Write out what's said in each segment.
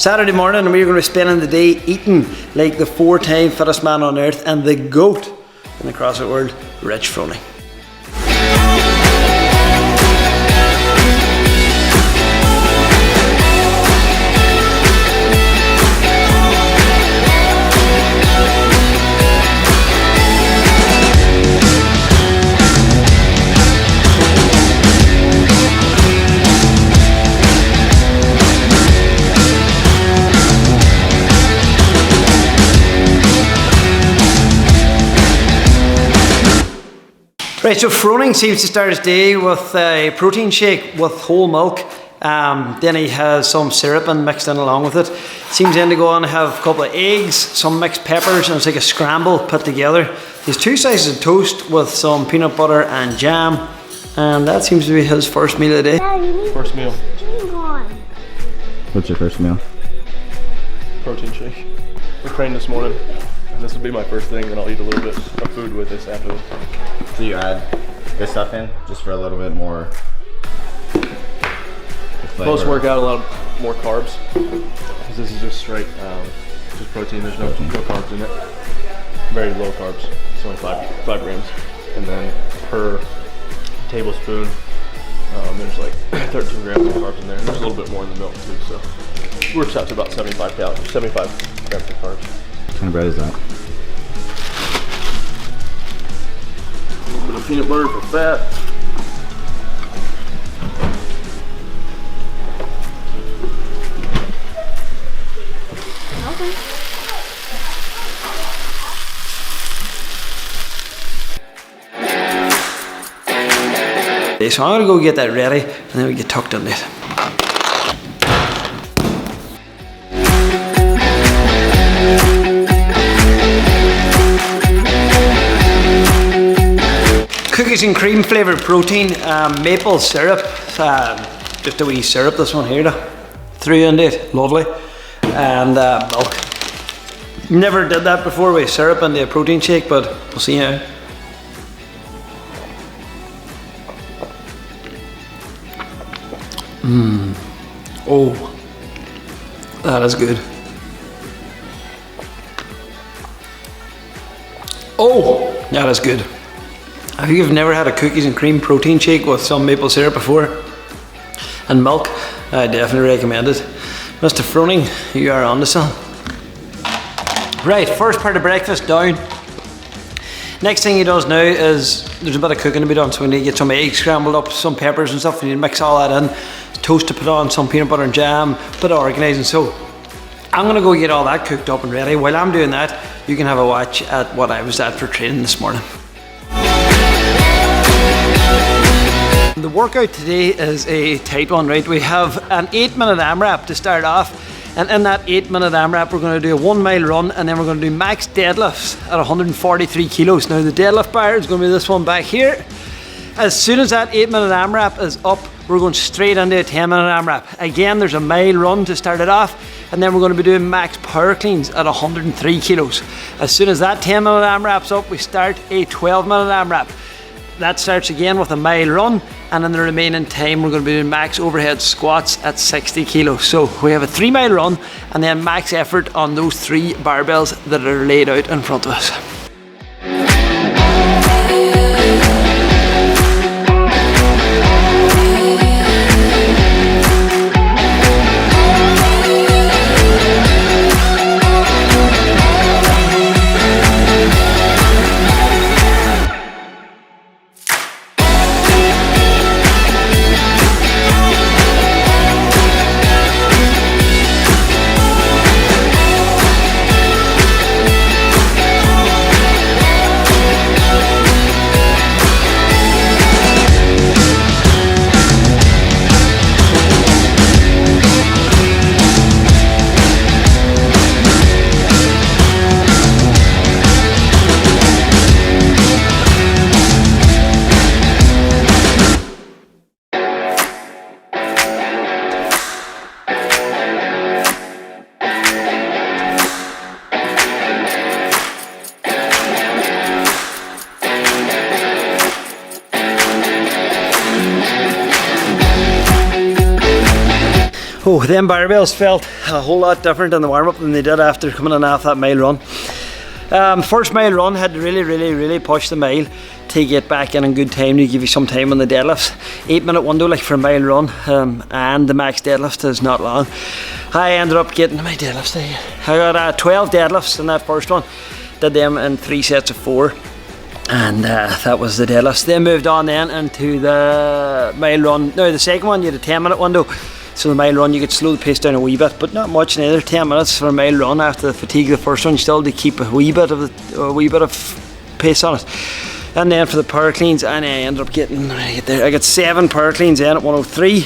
Saturday morning, and we're going to be spending the day eating like the 4-time fittest man on earth and the GOAT in the CrossFit world, Rich Froning. Right, so Froning seems to start his day with a protein shake with whole milk. Then he has some syrup and mixed in along with it. Seems then to go on and have a couple of eggs, some mixed peppers, and it's like a scramble put together. He's 2 slices of toast with some peanut butter and jam. And that seems to be his first meal of the day. Daddy, First meal. what's your first meal? Protein shake. We trained this morning. This will be my first thing, and I'll eat a little bit of food with this after this. So you add this stuff in just for a little bit more flavor. Post workout, a lot more carbs, because this is just straight, just protein. There's no carbs in it. Very low carbs. It's only 5 grams, and then per tablespoon, there's like 13 grams of carbs in there. And there's a little bit more in the milk too, so it works out to about 75 grams of carbs. What kind of bread is that? A little bit of peanut butter for fat. Okay, so I'm gonna go get that ready and then we get tucked into it. Cookies and cream flavoured protein, maple syrup, just a wee syrup, this one here, threw into it, lovely, and milk. Never did that before with syrup into a protein shake, but we'll see how. Oh, that is good. Oh, that is good. If you've never had a cookies and cream protein shake with some maple syrup before and milk, I definitely recommend it. Mr. Froning, you are on to something. Right, first part of breakfast down. Next thing he does now is there's a bit of cooking to be done, so we need to get some eggs scrambled up, some peppers and stuff. We need to mix all that in. Toast to put on, some peanut butter and jam, bit of organising. So I'm gonna go get all that cooked up and ready. While I'm doing that, you can have a watch at what I was at for training this morning. The workout today is a tight one, right? We have an 8-minute AMRAP to start off, and in that 8-minute AMRAP we're going to do a 1 mile run, and then we're going to do max deadlifts at 143 kilos. Now the deadlift bar is going to be this one back here. As soon as that 8-minute AMRAP is up, we're going straight into a 10-minute AMRAP. Again, there's a mile run to start it off, and then we're going to be doing max power cleans at 103 kilos. As soon as that 10-minute AMRAP's up, we start a 12-minute AMRAP. That starts again with a mile run, and in the remaining time we're going to be doing max overhead squats at 60 kilos. So we have a 3 mile run and then max effort on those 3 barbells that are laid out in front of us. Oh, them barbells felt a whole lot different in the warm-up than they did after coming in off that mile run. First mile run, had to really push the mile to get back in good time to give you some time on the deadlifts. 8-minute window like for a mile run, and the max deadlift is not long. I ended up getting my deadlifts. I got 12 deadlifts in that first one. Did them in 3 sets of 4. And that was the deadlifts. Then moved on then into the mile run. Now the second one, you had a 10-minute window. So the mile run, you could slow the pace down a wee bit, but not much. Neither 10 minutes for a mile run after the fatigue of the first one. You still had to keep a wee bit of pace on it. And then for the power cleans, and I ended up getting, I got 7 power cleans in at 103.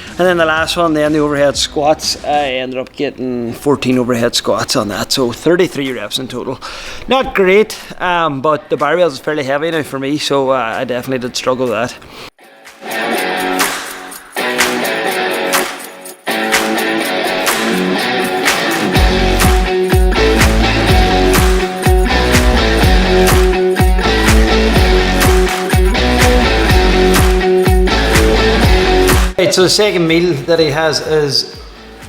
And then the last one, then the overhead squats, I ended up getting 14 overhead squats on that, so 33 reps in total. Not great, but the barbells is fairly heavy now for me, so I definitely did struggle with that. Right, so the second meal that he has is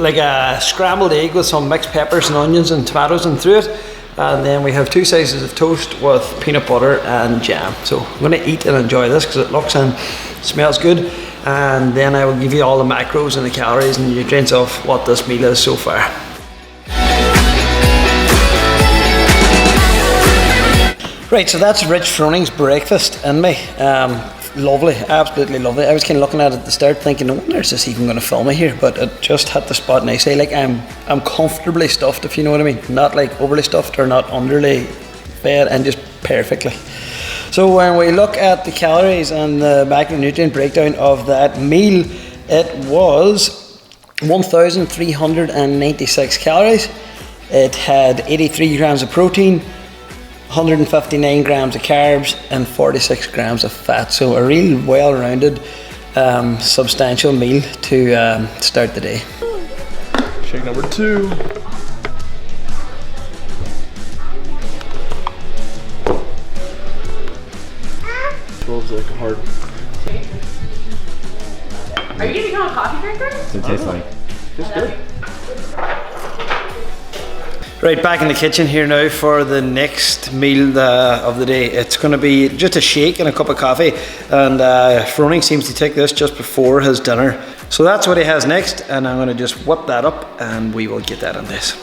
like a scrambled egg with some mixed peppers and onions and tomatoes in through it. And then we have 2 slices of toast with peanut butter and jam. So I'm going to eat and enjoy this because it looks and smells good. And then I will give you all the macros and the calories and nutrients of what this meal is so far. Right, so that's Rich Froning's breakfast in me. Lovely, absolutely lovely. I was kind of looking at it at the start thinking, I wonder is this even going to film me here, but it just hit the spot nicely. Like I'm comfortably stuffed, if you know what I mean. Not like overly stuffed or not underly fed, and just perfectly. So when we look at the calories and the macronutrient breakdown of that meal, it was 1,396 calories. It had 83 grams of protein, 159 grams of carbs and 46 grams of fat. So a real well-rounded, substantial meal to start the day. Shake number 2. Feels like a hard. Are you gonna become a coffee drinker? What's it taste like? It's good. Right, back in the kitchen here now for the next meal of the day. It's going to be just a shake and a cup of coffee, and Froning seems to take this just before his dinner. So that's what he has next, and I'm going to just whip that up and we will get that on this.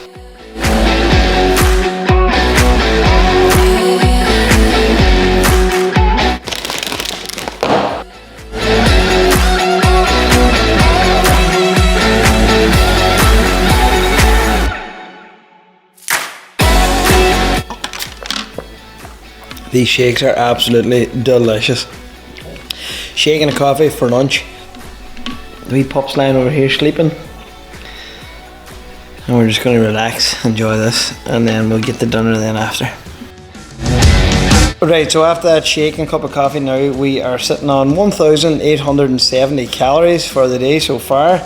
These shakes are absolutely delicious. Shake and a coffee for lunch. The wee pup's lying over here sleeping. And we're just going to relax, enjoy this, and then we'll get the dinner then after. Right, so after that shake and cup of coffee now, we are sitting on 1,870 calories for the day so far.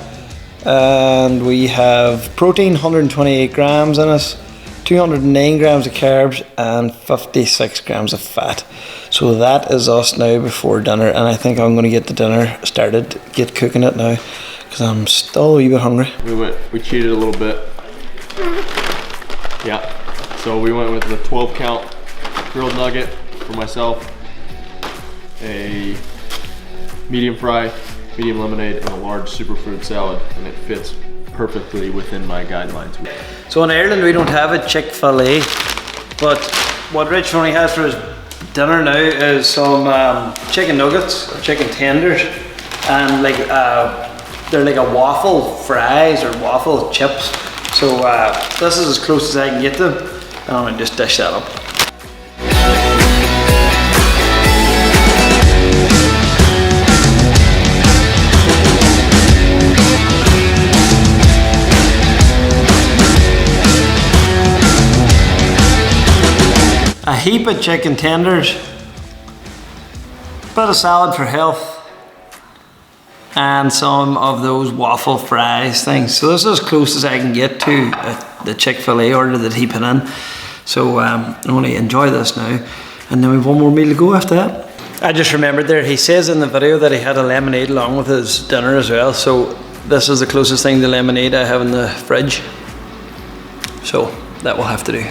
And we have protein, 128 grams in it. 209 grams of carbs and 56 grams of fat. So that is us now before dinner, and I think I'm going to get the dinner started, get cooking it now, because I'm still a wee bit hungry. We cheated a little bit. Yeah, so we went with the 12 count grilled nugget for myself, a medium fry, medium lemonade, and a large superfood salad, and it fits perfectly within my guidelines. So in Ireland we don't have a Chick-fil-A, but what Rich Froning has for his dinner now is some chicken nuggets, or chicken tenders, and like they're like a waffle fries or waffle chips. So this is as close as I can get them, and I'm gonna just dish that up. A heap of chicken tenders, bit of salad for health, and some of those waffle fries things. So this is as close as I can get to the Chick-fil-A order that he put in. So I'm going to enjoy this now, and then we have one more meal to go after that. I just remembered there, he says in the video that he had a lemonade along with his dinner as well. So this is the closest thing to lemonade I have in the fridge. So that will have to do.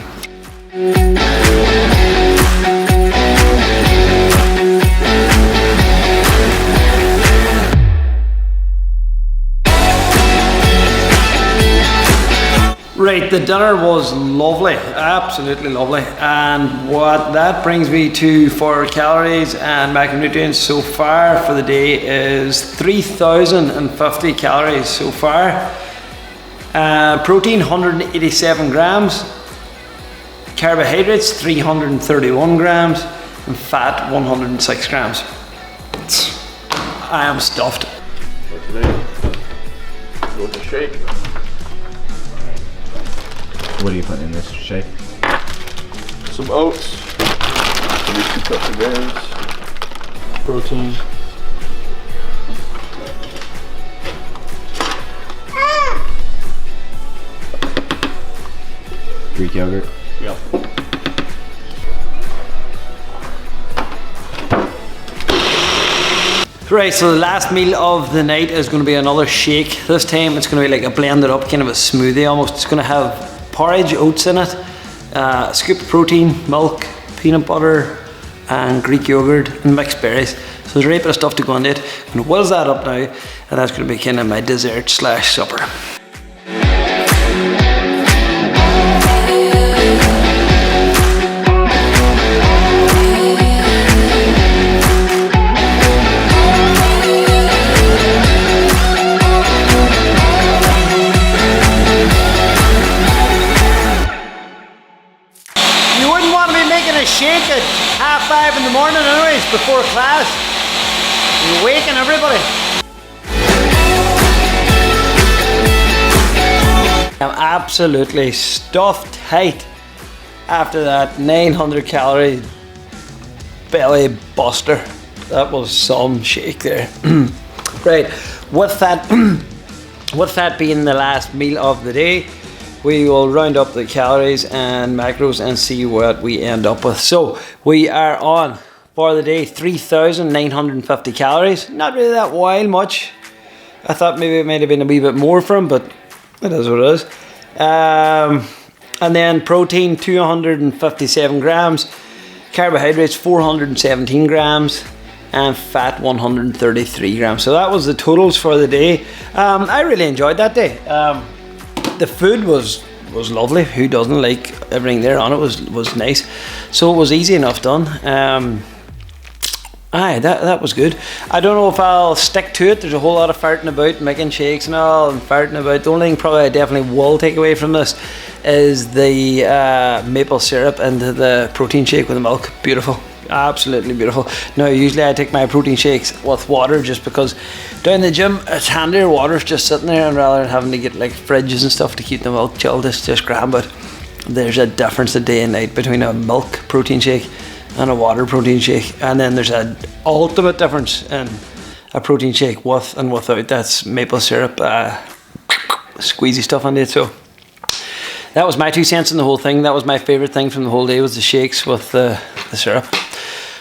Right, the dinner was lovely, absolutely lovely, and what that brings me to for calories and macronutrients so far for the day is 3,050 calories so far. Protein 187 grams, carbohydrates 331 grams, and fat 106 grams. I am stuffed. For today, go with the shake. What are you putting in this shake? Some oats, maybe 2 cups of berries, protein. Greek yogurt. Yep. Right, so the last meal of the night is going to be another shake. This time it's going to be like a blended up kind of a smoothie almost. It's going to have porridge, oats in it, a scoop of protein, milk, peanut butter, and Greek yogurt, and mixed berries. So there's a right bit of stuff to go into it. I'm going to whiz that up now, and that's going to be kind of my dessert slash supper. Shake at 5:30 in the morning anyways, before class. You're waking everybody. I'm absolutely stuffed tight after that 900 calorie belly buster. That was some shake there. Right, with that being the last meal of the day, we will round up the calories and macros and see what we end up with. So we are on for the day 3,950 calories. Not really that wild much. I thought maybe it might have been a wee bit more for him, but it is what it is. And then protein 257 grams, carbohydrates 417 grams, and fat 133 grams. So that was the totals for the day. I really enjoyed that day. The food was lovely. Who doesn't like everything there on it? Was nice. So it was easy enough done. That was good. I don't know if I'll stick to it. There's a whole lot of farting about, making shakes and all, and farting about. The only thing probably I definitely will take away from this is the maple syrup and the protein shake with the milk. Beautiful. Absolutely beautiful. Now usually I take my protein shakes with water just because down the gym it's handier, water's just sitting there, and rather than having to get like fridges and stuff to keep the milk chilled, it's just grand. But there's a difference a day and night between a milk protein shake and a water protein shake, and then there's an ultimate difference in a protein shake with and without. That's maple syrup, squeezy stuff on it. So that was my 2 cents in the whole thing. That was my favourite thing from the whole day, was the shakes with the syrup.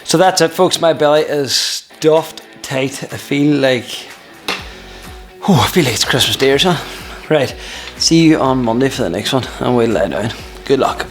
So that's it, folks. My belly is stuffed tight. I feel like it's Christmas Day or something. Right, see you on Monday for the next one, and we'll lie down. Good luck.